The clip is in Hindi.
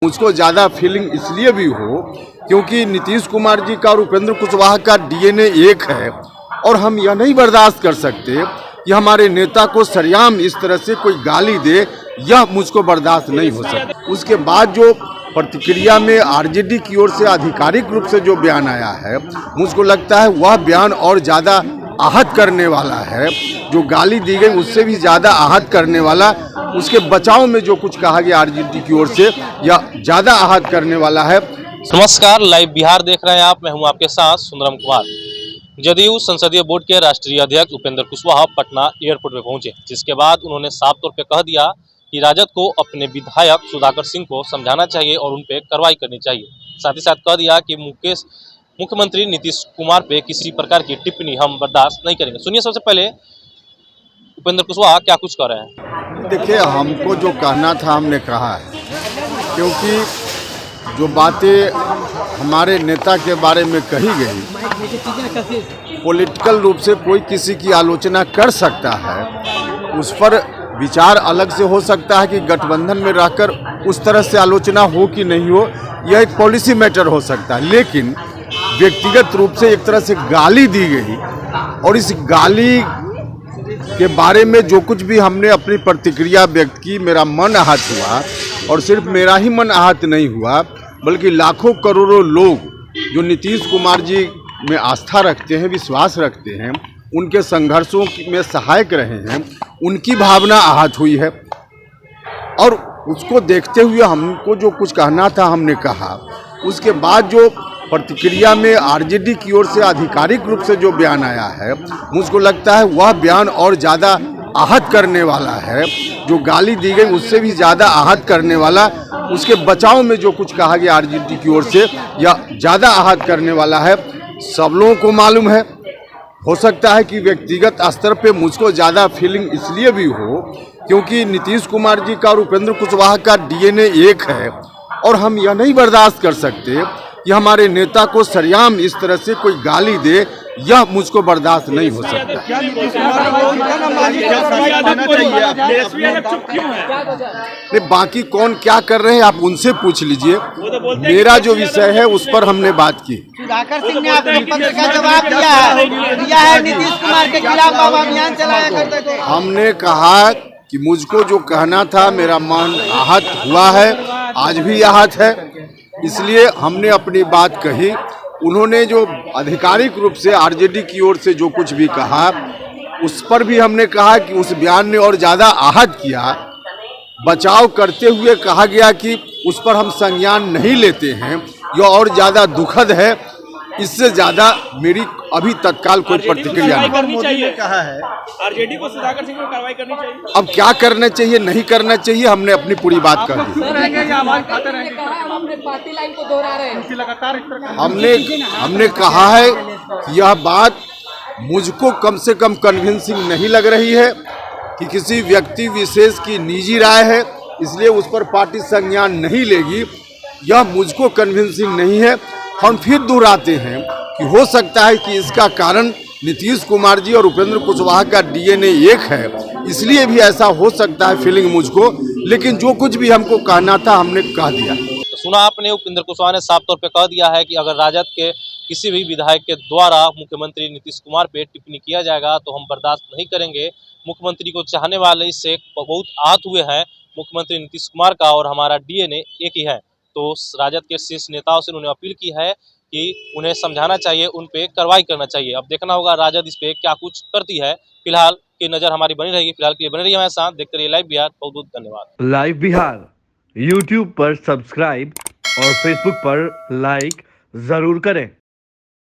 मुझको ज़्यादा फीलिंग इसलिए भी हो क्योंकि नीतीश कुमार जी का और उपेंद्र कुशवाहा का डीएनए एक है और हम यह नहीं बर्दाश्त कर सकते कि हमारे नेता को सरेआम इस तरह से कोई गाली दे, यह मुझको बर्दाश्त नहीं हो सकता। उसके बाद जो प्रतिक्रिया में आरजेडी की ओर से आधिकारिक रूप से जो बयान आया है, मुझको लगता है वह बयान और ज़्यादा आहत करने वाला है। जो गाली दी गई उससे भी ज़्यादा आहत करने वाला, उसके बचाव में जो कुछ कहा गया आरजेडी की ओर से यह ज़्यादा आहत करने वाला है। नमस्कार, लाइव बिहार देख रहे हैं आप। मैं हूं आपके साथ सुंदरम कुमार। जदयू संसदीय बोर्ड के राष्ट्रीय अध्यक्ष उपेंद्र कुशवाहा पटना एयरपोर्ट में पहुंचे, जिसके बाद उन्होंने साफ तौर पर कह दिया कि राजद को अपने विधायक सुधाकर सिंह को समझाना चाहिए और उन पर कार्रवाई करनी चाहिए। साथ ही साथ कह दिया कि मुख्यमंत्री नीतीश कुमार पे किसी प्रकार की टिप्पणी हम बर्दाश्त नहीं करेंगे। सुनिए सबसे पहले उपेंद्र कुशवाहा क्या कुछ कर रहे हैं। देखिए, हमको जो कहना था हमने कहा है, क्योंकि जो बातें हमारे नेता के बारे में कही गई, पॉलिटिकल रूप से कोई किसी की आलोचना कर सकता है, उस पर विचार अलग से हो सकता है कि गठबंधन में रहकर उस तरह से आलोचना हो कि नहीं हो, यह एक पॉलिसी मैटर हो सकता है। लेकिन व्यक्तिगत रूप से एक तरह से गाली दी गई और इस गाली के बारे में जो कुछ भी हमने अपनी प्रतिक्रिया व्यक्त की, मेरा मन आहत हुआ। और सिर्फ मेरा ही मन आहत नहीं हुआ, बल्कि लाखों करोड़ों लोग जो नीतीश कुमार जी में आस्था रखते हैं, विश्वास रखते हैं, उनके संघर्षों में सहायक रहे हैं, उनकी भावना आहत हुई है। और उसको देखते हुए हमको जो कुछ कहना था हमने कहा। उसके बाद जो प्रतिक्रिया में आरजेडी की ओर से आधिकारिक रूप से जो बयान आया है, मुझको लगता है वह बयान और ज़्यादा आहत करने वाला है। जो गाली दी गई उससे भी ज़्यादा आहत करने वाला, उसके बचाव में जो कुछ कहा गया आरजेडी की ओर से यह ज़्यादा आहत करने वाला है। सब लोगों को मालूम है, हो सकता है कि व्यक्तिगत स्तर पे मुझको ज़्यादा फीलिंग इसलिए भी हो क्योंकि नीतीश कुमार जी का और उपेंद्र कुशवाहा का डीएनए एक है और हम यह नहीं बर्दाश्त कर सकते कि हमारे नेता को सरेआम इस तरह से कोई गाली दे, यह मुझको बर्दाश्त नहीं हो सकता। बाकी कौन क्या कर रहे हैं आप उनसे पूछ लीजिए। मेरा जो विषय है उस पर हमने बात की। सुधाकर सिंह ने अपने पत्र का जवाब दिया है नीतीश कुमार के खिलाफ आप अभियान चलाया करते थे। हमने कहा कि मुझको जो कहना था, मेरा मन आहत हुआ है, आज भी आहत है, इसलिए हमने अपनी बात कही। उन्होंने जो आधिकारिक रूप से आरजेडी की ओर से जो कुछ भी कहा, उस पर भी हमने कहा कि उस बयान ने और ज़्यादा आहत किया। बचाव करते हुए कहा गया कि उस पर हम संज्ञान नहीं लेते हैं, यह और ज़्यादा दुखद है। इससे ज़्यादा मेरी अभी तत्काल कोई प्रतिक्रिया नहीं। मोदी ने कहा है आरजेडी को सुधाकर सिंह पर कार्रवाई करनी चाहिए। अब क्या करना चाहिए नहीं करना चाहिए, हमने अपनी पूरी बात कर दी। हमने कहा है कि यह बात मुझको कम से कम कन्विंसिंग नहीं लग रही है कि किसी व्यक्ति विशेष की निजी राय है, इसलिए उस पर पार्टी संज्ञान नहीं लेगी। यह मुझको कन्विंसिंग नहीं है। हम फिर दोहराते हैं कि हो सकता है कि इसका कारण नीतीश कुमार जी और उपेंद्र कुशवाहा का डीएनए एक है, इसलिए भी ऐसा हो सकता है फीलिंग मुझको। लेकिन जो कुछ भी हमको कहना था हमने कह दिया। तो सुना आपने, उपेंद्र कुशवाहा ने साफ तौर पे कह दिया है कि अगर राजद के किसी भी विधायक के द्वारा मुख्यमंत्री नीतीश कुमार पे टिप्पणी किया जाएगा तो हम बर्दाश्त नहीं करेंगे। मुख्यमंत्री को चाहने वाले इससे बहुत आहत हुए हैं। मुख्यमंत्री नीतीश कुमार का और हमारा डीएनए एक ही है। तो राजद के शीर्ष नेताओं से उन्होंने अपील की है कि उन्हें समझाना चाहिए, उन पे कार्रवाई करना चाहिए। अब देखना होगा राजद इस पे क्या कुछ करती है। फिलहाल की नज़र हमारी बनी रहेगी। फिलहाल के लिए बने रहिए हमारे साथ, देखते रहिए लाइव बिहार। बहुत बहुत धन्यवाद। लाइव बिहार यूट्यूब पर सब्सक्राइब और फेसबुक पर लाइक जरूर करें।